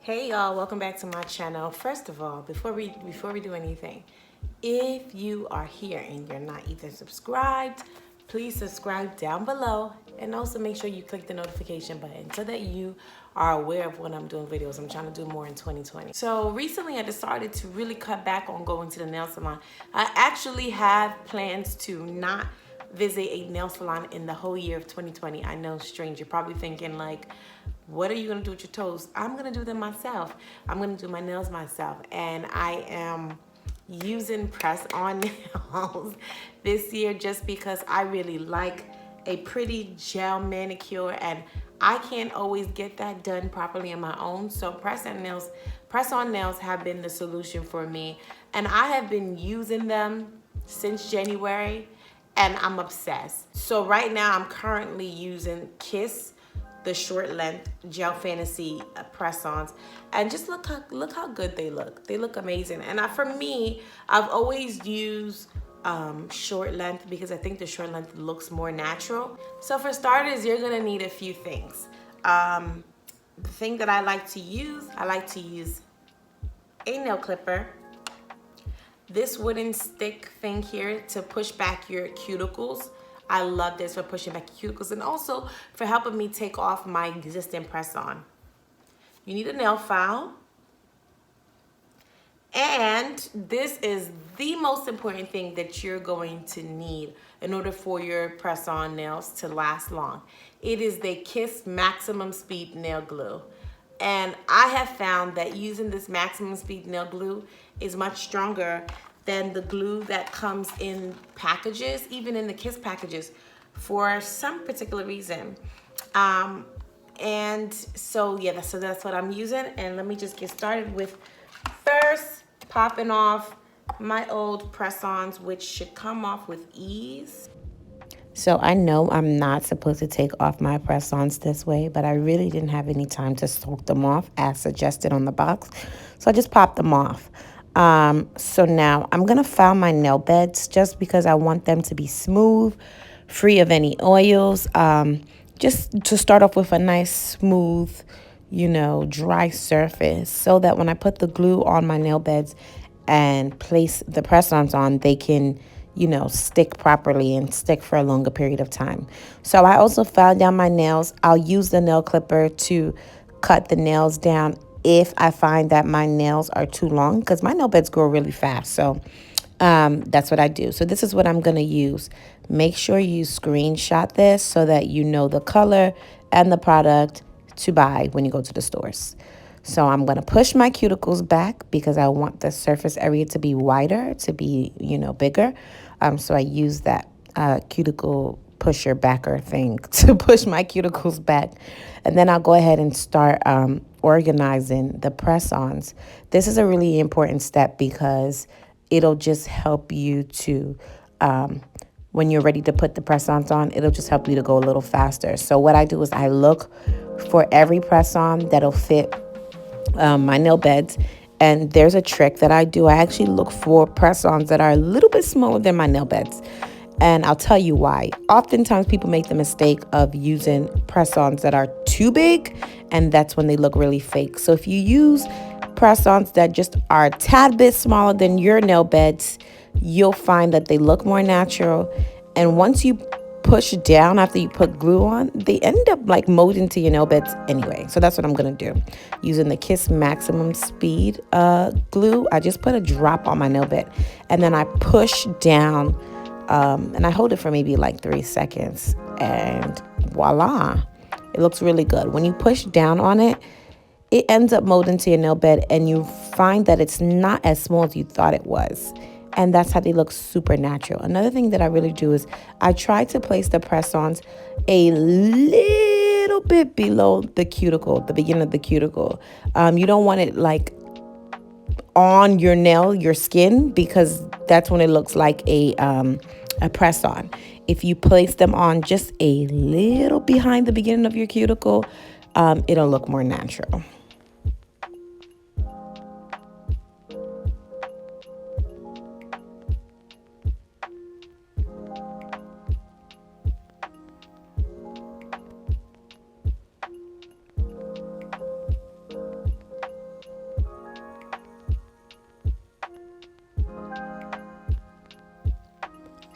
Hey y'all, welcome back to my channel. First of all, before we do anything, if you are here and you're not either subscribed, please subscribe down below and also make sure you click the notification button so that you are aware of when I'm doing videos. I'm trying to do more in 2020. So recently I decided to really cut back on going to the nail salon. I actually have plans to not visit a nail salon in the whole year of 2020. I know, strange, you're probably thinking like, what are you gonna do with your toes? I'm gonna do them myself. I'm gonna do my nails myself. And I am using press-on nails this year just because I really like a pretty gel manicure and I can't always get that done properly on my own. So press-on nails have been the solution for me. And I have been using them since January and I'm obsessed. So right now I'm currently using Kiss, the short length gel fantasy press-ons, and just look how good they look. They look amazing. And for me, I've always used short length because I think the short length looks more natural. So for starters, you're gonna need a few things. The thing that I like to use a nail clipper, this wooden stick thing here to push back your cuticles. I love this for pushing back your cuticles and also for helping me take off my existing press-on. You need a nail file. And this is the most important thing that you're going to need in order for your press-on nails to last long. It is the Kiss Maximum Speed Nail Glue. And I have found that using this Maximum Speed Nail Glue is much stronger than the glue that comes in packages, even in the Kiss packages, for some particular reason. And so yeah, so that's what I'm using. And let me just get started with first popping off my old press-ons, which should come off with ease. So I know I'm not supposed to take off my press-ons this way, but I really didn't have any time to soak them off as suggested on the box. So I just popped them off. So now I'm going to file my nail beds just because I want them to be smooth, free of any oils. Just to start off with a nice, smooth, dry surface so that when I put the glue on my nail beds and place the press-ons on, they can, stick properly and stick for a longer period of time. So I also file down my nails. I'll use the nail clipper to cut the nails down if I find that my nails are too long because my nail beds grow really fast. So that's what I do. So this is what I'm going to use. Make sure you screenshot this so that you know the color and the product to buy when you go to the stores. So I'm going to push my cuticles back because I want the surface area to be wider, to be, bigger. So I use that cuticle pusher backer thing to push my cuticles back. And then I'll go ahead and start organizing the press-ons. This is a really important step because it'll just help you to, when you're ready to put the press-ons on, it'll just help you to go a little faster. So what I do is I look for every press-on that'll fit my nail beds. And there's a trick that I do. I actually look for press-ons that are a little bit smaller than my nail beds. And I'll tell you why. Oftentimes people make the mistake of using press-ons that are too big, and that's when they look really fake. So if you use press-ons that just are a tad bit smaller than your nail beds, you'll find that they look more natural. And once you push down after you put glue on, they end up like molding to your nail beds anyway. So that's what I'm going to do. Using the Kiss Maximum Speed glue, I just put a drop on my nail bed and then I push down and I hold it for maybe like 3 seconds and voila, it looks really good. When you push down on it, it ends up molding to your nail bed and you find that it's not as small as you thought it was. And that's how they look super natural. Another thing that I really do is I try to place the press-ons a little bit below the cuticle, the beginning of the cuticle. You don't want it like on your nail, your skin, because that's when it looks like a press-on. If you place them on just a little behind the beginning of your cuticle, it'll look more natural.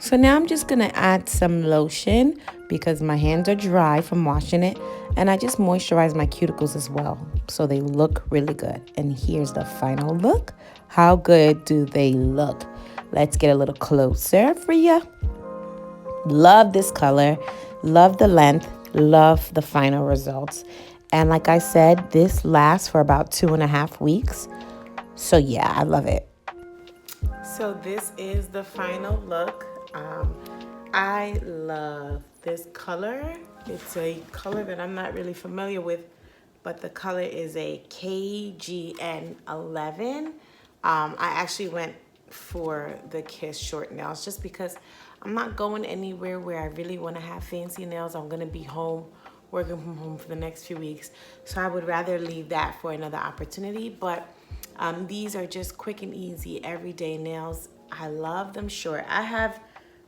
So now I'm just gonna add some lotion because my hands are dry from washing it, and I just moisturize my cuticles as well so they look really good. And here's the final look. How good do they look? Let's get a little closer for you. Love this color, love the length, love the final results. And like I said, this lasts for about 2.5 weeks. So yeah, I love it. So this is the final look. I love this color. It's a color that I'm not really familiar with, but the color is a KGN11. I actually went for the Kiss short nails just because I'm not going anywhere where I really want to have fancy nails. I'm going to be home, working from home for the next few weeks. So I would rather leave that for another opportunity. But these are just quick and easy everyday nails. I love them short. I have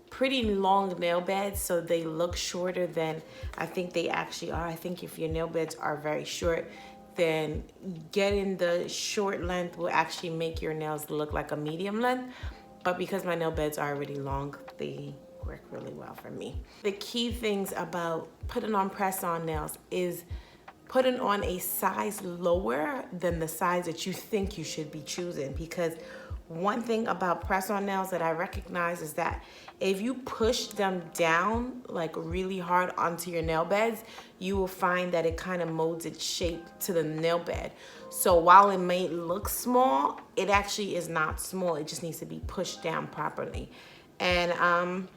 pretty long nail beds, so they look shorter than I think they actually are. I think if your nail beds are very short, then getting the short length will actually make your nails look like a medium length. But because my nail beds are already long, they work really well for me. The key things about putting on press-on nails is putting on a size lower than the size that you think you should be choosing, because one thing about press-on nails that I recognize is that if you push them down like really hard onto your nail beds, you will find that it kind of molds its shape to the nail bed. So while it may look small, it actually is not small. It just needs to be pushed down properly. And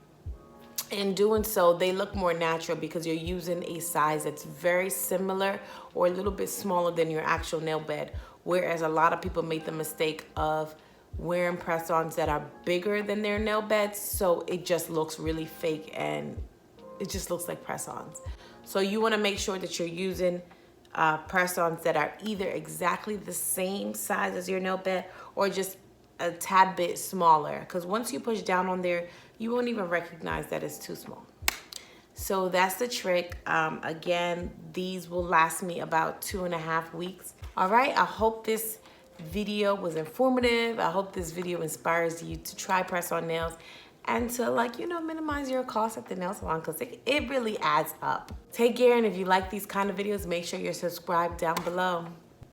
in doing so, they look more natural because you're using a size that's very similar or a little bit smaller than your actual nail bed. Whereas a lot of people make the mistake of wearing press-ons that are bigger than their nail beds, so it just looks really fake and it just looks like press-ons. So you want to make sure that you're using press-ons that are either exactly the same size as your nail bed or just a tad bit smaller, because once you push down on there, you won't even recognize that it's too small. So that's the trick. Again, these will last me about 2.5 weeks. All right, I hope this video was informative. I hope this video inspires you to try press-on nails and to, like, you know, minimize your cost at the nail salon, because it really adds up. Take care, and if you like these kind of videos, make sure you're subscribed down below.